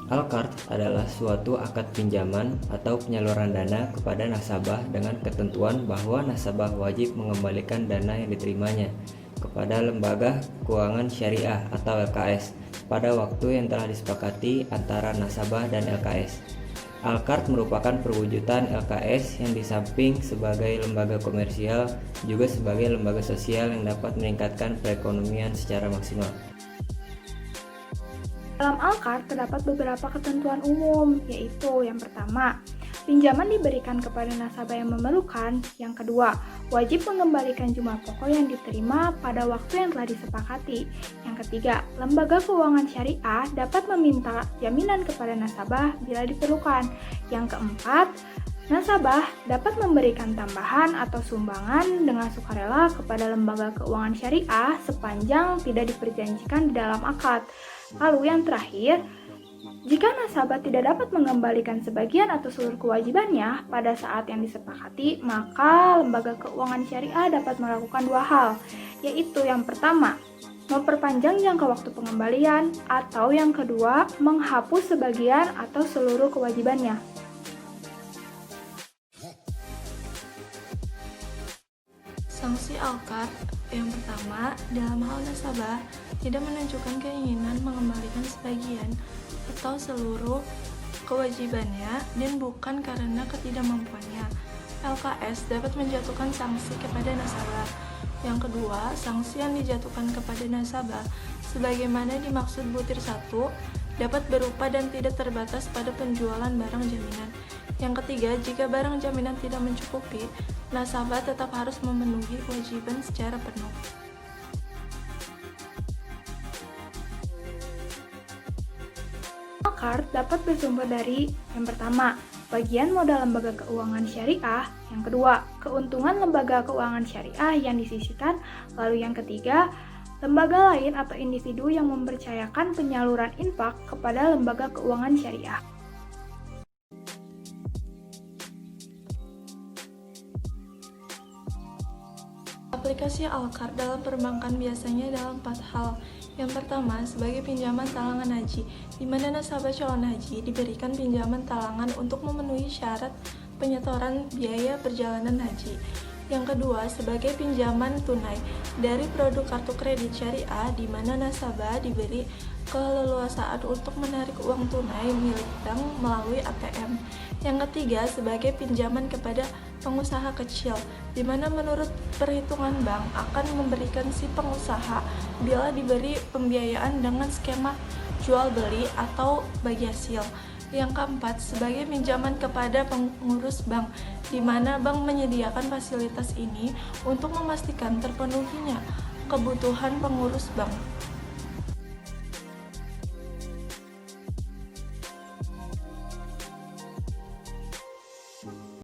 Al-Qard adalah suatu akad pinjaman atau penyaluran dana kepada nasabah dengan ketentuan bahwa nasabah wajib mengembalikan dana yang diterimanya kepada lembaga keuangan syariah atau LKS pada waktu yang telah disepakati antara nasabah dan LKS. Al-Qard merupakan perwujudan LKS yang di samping sebagai lembaga komersial juga sebagai lembaga sosial yang dapat meningkatkan perekonomian secara maksimal. Dalam Al-Qard terdapat beberapa ketentuan umum, yaitu yang pertama, pinjaman diberikan kepada nasabah yang memerlukan. Yang kedua, wajib mengembalikan jumlah pokok yang diterima pada waktu yang telah disepakati. Yang ketiga, lembaga keuangan syariah dapat meminta jaminan kepada nasabah bila diperlukan. Yang keempat, nasabah dapat memberikan tambahan atau sumbangan dengan sukarela kepada lembaga keuangan syariah sepanjang tidak diperjanjikan di dalam akad. Lalu yang terakhir, jika nasabah tidak dapat mengembalikan sebagian atau seluruh kewajibannya pada saat yang disepakati, maka lembaga keuangan syariah dapat melakukan dua hal, yaitu yang pertama, memperpanjang jangka waktu pengembalian, atau yang kedua, menghapus sebagian atau seluruh kewajibannya. Sanksi Al-Qard yang pertama, dalam hal nasabah tidak menunjukkan keinginan mengembalikan sebagian atau seluruh kewajibannya dan bukan karena ketidakmampuannya, LKS dapat menjatuhkan sanksi kepada nasabah. Yang kedua, sanksi yang dijatuhkan kepada nasabah sebagaimana dimaksud butir 1 dapat berupa dan tidak terbatas pada penjualan barang jaminan. Yang ketiga, jika barang jaminan tidak mencukupi, nasabah tetap harus memenuhi kewajiban secara penuh. Al-Qard dapat bersumber dari yang pertama, bagian modal lembaga keuangan syariah, yang kedua, keuntungan lembaga keuangan syariah yang disisihkan, lalu yang ketiga, lembaga lain atau individu yang mempercayakan penyaluran infak kepada lembaga keuangan syariah. Aplikasi Al-Qard dalam perbankan biasanya dalam 4 hal. Yang pertama, sebagai pinjaman talangan haji, di mana nasabah calon haji diberikan pinjaman talangan untuk memenuhi syarat penyetoran biaya perjalanan haji. Yang kedua, sebagai pinjaman tunai dari produk kartu kredit syariah, di mana nasabah diberi keleluasaan untuk menarik uang tunai milik bank melalui ATM. Yang ketiga, sebagai pinjaman kepada pengusaha kecil, di mana menurut perhitungan bank akan memberikan si pengusaha bila diberi pembiayaan dengan skema jual beli atau bagi hasil. Yang keempat, sebagai pinjaman kepada pengurus bank, di mana bank menyediakan fasilitas ini untuk memastikan terpenuhinya kebutuhan pengurus bank.